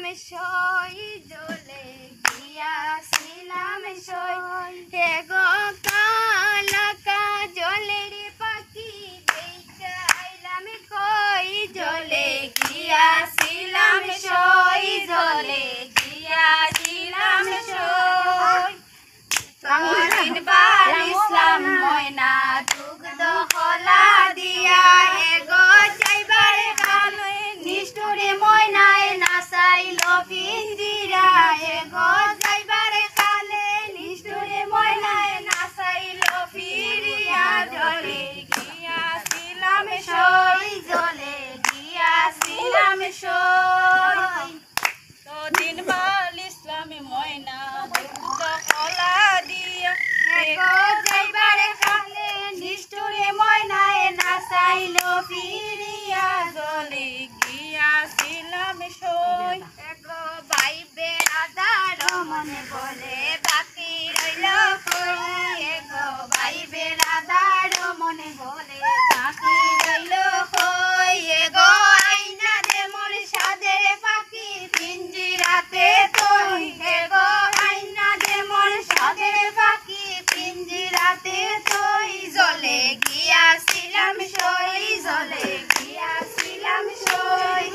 সই জলে গিয়াছিলাম সই হে গো কালাকা জলের পাখি দেখা আইলাম কই জলে গিয়াছিলাম সই জলে গিয়াছিলাম সই দিন বার ইসলাম ময়না দুগ্ধ কলা দিয়া হে গো যাইবার কালে নিষ্ঠুরে ময়নায় নাচাইল পিঞ্জিরা হে গো যাইবার কালে নিষ্ঠুরে ময়নায় নাচাইল ফিরিয়া জলে গিয়াছিলাম সই জলে গিয়াছিলাম সই তো দিন বাল ইসলামে ময়না দুগ্ধ কলা দিয়া হে গো যাইবার কালে নিষ্ঠুরে ময়নায় নাচাইল ফিরিয়া জলে গিয়াছিলাম সই এগো ভাই বেড়াদার মনে বলে বাকি রইল কই এগো ভাই বেড়াদার মনে বলে বাকি রইল কই এগো আইনা দে মোর সাদের পাখি পিঞ্জিরাতে তুই এগো আইনা দে মোর সাদের পাখি পিঞ্জিরাতে তুই জলে গিয়াছিলাম সই জলে গিয়াছিলাম সই